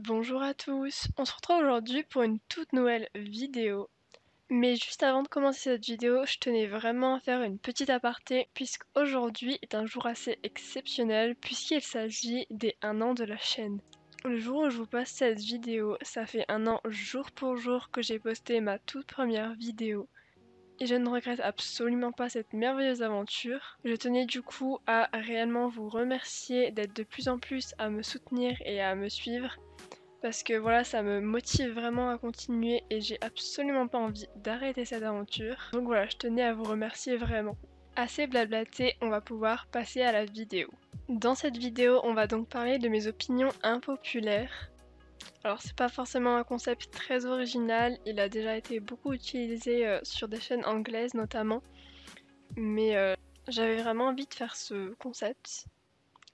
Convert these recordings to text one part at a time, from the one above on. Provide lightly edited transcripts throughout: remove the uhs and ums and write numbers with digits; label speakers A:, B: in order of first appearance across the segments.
A: Bonjour à tous, on se retrouve aujourd'hui pour une toute nouvelle vidéo. Mais juste avant de commencer cette vidéo, je tenais vraiment à faire une petite aparté puisqu'aujourd'hui est un jour assez exceptionnel puisqu'il s'agit des 1 an de la chaîne. Le jour où je vous poste cette vidéo, ça fait 1 an jour pour jour que j'ai posté ma toute première vidéo. Et je ne regrette absolument pas cette merveilleuse aventure. Je tenais du coup à réellement vous remercier d'être de plus en plus à me soutenir et à me suivre parce que voilà, ça me motive vraiment à continuer et j'ai absolument pas envie d'arrêter cette aventure. Donc voilà, je tenais à vous remercier vraiment. Assez blablaté, on va pouvoir passer à la vidéo. Dans cette vidéo, on va donc parler de mes opinions impopulaires. Alors c'est pas forcément un concept très original, il a déjà été beaucoup utilisé sur des chaînes anglaises notamment, mais j'avais vraiment envie de faire ce concept,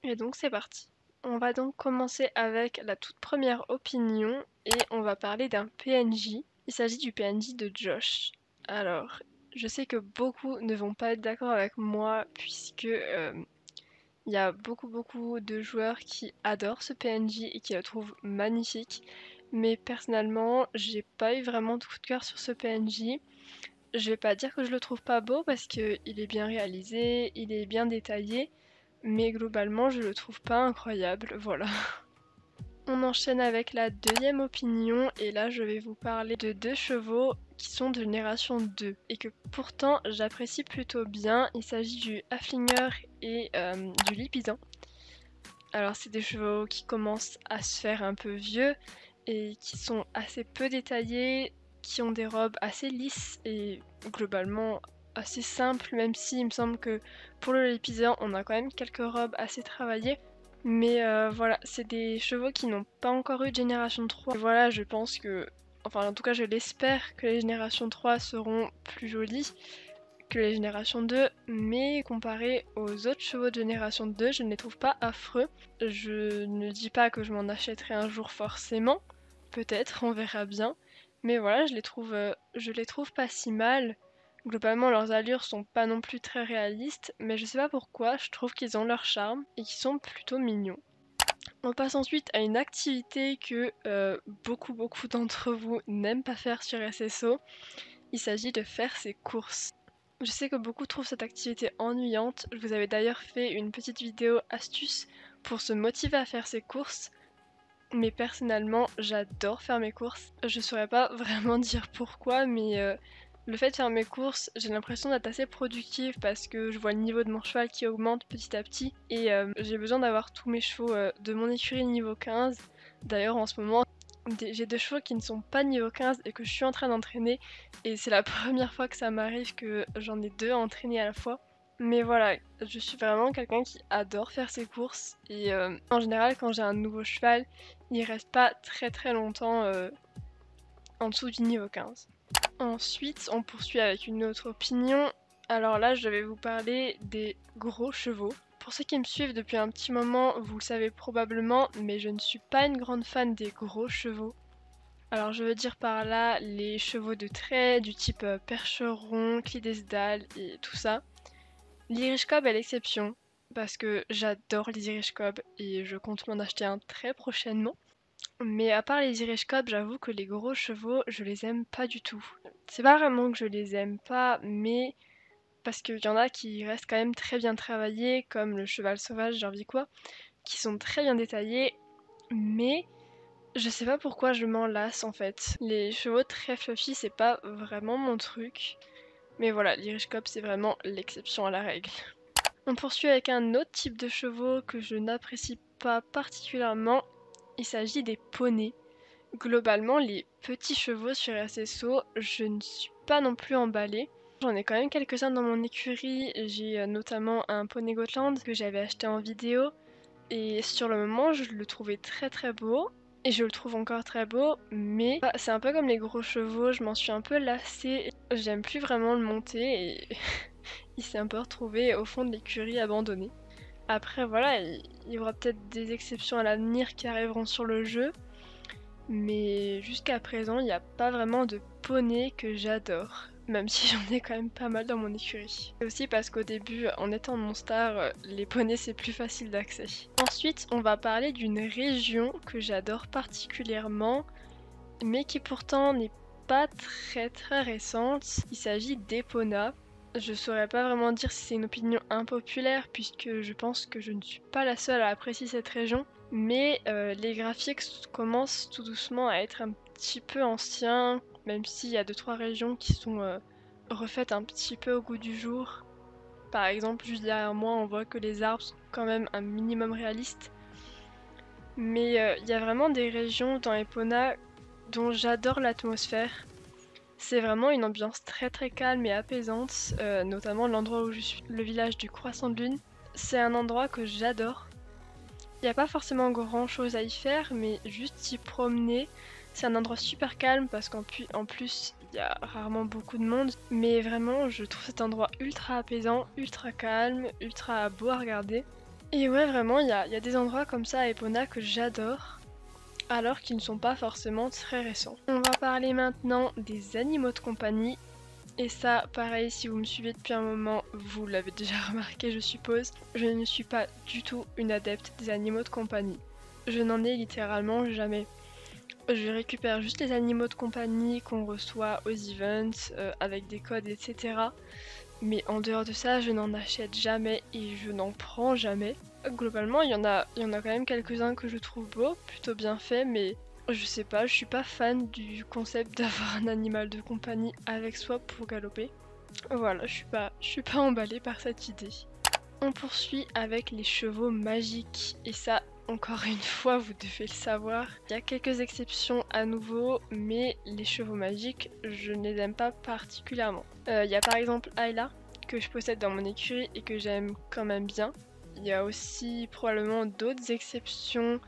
A: et donc c'est parti. On va donc commencer avec la toute première opinion et on va parler d'un PNJ. Il s'agit du PNJ de Josh. Alors, je sais que beaucoup ne vont pas être d'accord avec moi puisque il y a beaucoup de joueurs qui adorent ce PNJ et qui le trouvent magnifique. Mais personnellement, j'ai pas eu vraiment de coup de cœur sur ce PNJ. Je vais pas dire que je le trouve pas beau parce qu'il est bien réalisé, il est bien détaillé, mais globalement je le trouve pas incroyable, voilà. On enchaîne avec la deuxième opinion et là je vais vous parler de deux chevaux qui sont de génération 2 et que pourtant j'apprécie plutôt bien. Il s'agit du Haflinger et du Lipizzan. Alors c'est des chevaux qui commencent à se faire un peu vieux et qui sont assez peu détaillés, qui ont des robes assez lisses et globalement assez simples, même si il me semble que pour le Lipizzan on a quand même quelques robes assez travaillées. Mais voilà, c'est des chevaux qui n'ont pas encore eu de génération 3. Et voilà, je pense que, enfin en tout cas je l'espère, que les générations 3 seront plus jolies que les générations 2, mais comparé aux autres chevaux de génération 2, je ne les trouve pas affreux. Je ne dis pas que je m'en achèterai un jour forcément, peut-être, on verra bien. Mais voilà, je les trouve pas si mal. Globalement, leurs allures sont pas non plus très réalistes, mais je sais pas pourquoi, je trouve qu'ils ont leur charme et qu'ils sont plutôt mignons. On passe ensuite à une activité que beaucoup d'entre vous n'aiment pas faire sur SSO. Il s'agit de faire ses courses. Je sais que beaucoup trouvent cette activité ennuyante. Je vous avais d'ailleurs fait une petite vidéo astuce pour se motiver à faire ses courses. Mais personnellement, j'adore faire mes courses. Je saurais pas vraiment dire pourquoi, mais le fait de faire mes courses, j'ai l'impression d'être assez productive parce que je vois le niveau de mon cheval qui augmente petit à petit et j'ai besoin d'avoir tous mes chevaux de mon écurie niveau 15. D'ailleurs, en ce moment, j'ai deux chevaux qui ne sont pas niveau 15 et que je suis en train d'entraîner et c'est la première fois que ça m'arrive que j'en ai deux à entraîner à la fois. Mais voilà, je suis vraiment quelqu'un qui adore faire ses courses et en général quand j'ai un nouveau cheval, il reste pas très longtemps en dessous du niveau 15. Ensuite, on poursuit avec une autre opinion. Alors là, je vais vous parler des gros chevaux. Pour ceux qui me suivent depuis un petit moment, vous le savez probablement, mais je ne suis pas une grande fan des gros chevaux. Alors je veux dire par là les chevaux de trait du type Percheron, Clydesdale et tout ça. L'Irish Cob est l'exception, parce que j'adore les Irish Cob et je compte m'en acheter un très prochainement. Mais à part les Irish Cob, j'avoue que les gros chevaux, je les aime pas du tout. C'est pas vraiment que je les aime pas, mais parce qu'il y en a qui restent quand même très bien travaillés, comme le cheval sauvage, j'ai envie quoi, qui sont très bien détaillés, mais je sais pas pourquoi je m'en lasse en fait. Les chevaux très fluffy, c'est pas vraiment mon truc. Mais voilà, l'Irish Cob, c'est vraiment l'exception à la règle. On poursuit avec un autre type de chevaux que je n'apprécie pas particulièrement. Il s'agit des poneys. Globalement, les petits chevaux sur SSO, je ne suis pas non plus emballée. J'en ai quand même quelques-uns dans mon écurie. J'ai notamment un poney Gotland que j'avais acheté en vidéo. Et sur le moment, je le trouvais très beau. Et je le trouve encore très beau, mais c'est un peu comme les gros chevaux, je m'en suis un peu lassée. J'aime plus vraiment le monter et il s'est un peu retrouvé au fond de l'écurie abandonné. Après voilà, il y aura peut-être des exceptions à l'avenir qui arriveront sur le jeu, mais jusqu'à présent, il n'y a pas vraiment de poney que j'adore. même si j'en ai quand même pas mal dans mon écurie. Et aussi parce qu'au début, en étant Monstar, les poneys c'est plus facile d'accès. Ensuite, on va parler d'une région que j'adore particulièrement, mais qui pourtant n'est pas très récente. Il s'agit d'Epona. Je saurais pas vraiment dire si c'est une opinion impopulaire, puisque je pense que je ne suis pas la seule à apprécier cette région, mais les graphiques commencent tout doucement à être un petit peu anciens, même s'il y a 2-3 régions qui sont refaites un petit peu au goût du jour. Par exemple, juste derrière moi, on voit que les arbres sont quand même un minimum réalistes. Mais il y a vraiment des régions dans Epona dont j'adore l'atmosphère. C'est vraiment une ambiance très calme et apaisante, notamment l'endroit où je suis, le village du Croissant de Lune. C'est un endroit que j'adore. Il n'y a pas forcément grand chose à y faire, mais juste s'y promener. C'est un endroit super calme parce qu'en plus, il y a rarement beaucoup de monde. Mais vraiment, je trouve cet endroit ultra apaisant, ultra calme, ultra beau à regarder. Et ouais, vraiment, il y a des endroits comme ça à Epona que j'adore, alors qu'ils ne sont pas forcément très récents. On va parler maintenant des animaux de compagnie. Et ça, pareil, si vous me suivez depuis un moment, vous l'avez déjà remarqué, je suppose, je ne suis pas du tout une adepte des animaux de compagnie. Je n'en ai littéralement jamais. Je récupère juste les animaux de compagnie qu'on reçoit aux events, avec des codes, etc. Mais en dehors de ça, je n'en achète jamais et je n'en prends jamais. Globalement, il y en a quand même quelques-uns que je trouve beaux, plutôt bien faits, mais je sais pas, je suis pas fan du concept d'avoir un animal de compagnie avec soi pour galoper. Voilà, je suis pas emballée par cette idée. On poursuit avec les chevaux magiques, et ça, encore une fois, vous devez le savoir. Il y a quelques exceptions à nouveau, mais les chevaux magiques, je ne les aime pas particulièrement. Il y a par exemple Ayla, que je possède dans mon écurie et que j'aime quand même bien. Il y a aussi probablement d'autres exceptions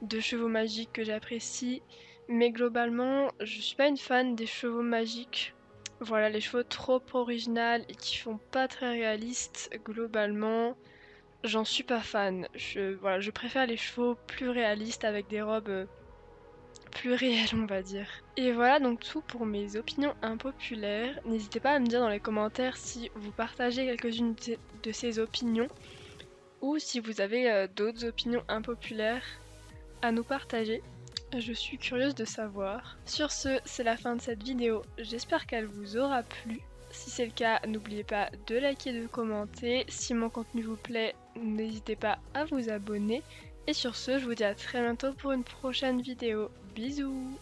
A: de chevaux magiques que j'apprécie, mais globalement, je suis pas une fan des chevaux magiques. Voilà, les chevaux trop originales et qui font pas très réalistes, globalement, j'en suis pas fan. Voilà, je préfère les chevaux plus réalistes avec des robes plus réelles, on va dire. Et voilà donc tout pour mes opinions impopulaires. N'hésitez pas à me dire dans les commentaires si vous partagez quelques-unes de ces opinions ou si vous avez d'autres opinions impopulaires à nous partager. Je suis curieuse de savoir. Sur ce, c'est la fin de cette vidéo. J'espère qu'elle vous aura plu. Si c'est le cas, n'oubliez pas de liker et de commenter. Si mon contenu vous plaît, n'hésitez pas à vous abonner. Et sur ce, je vous dis à très bientôt pour une prochaine vidéo. Bisous!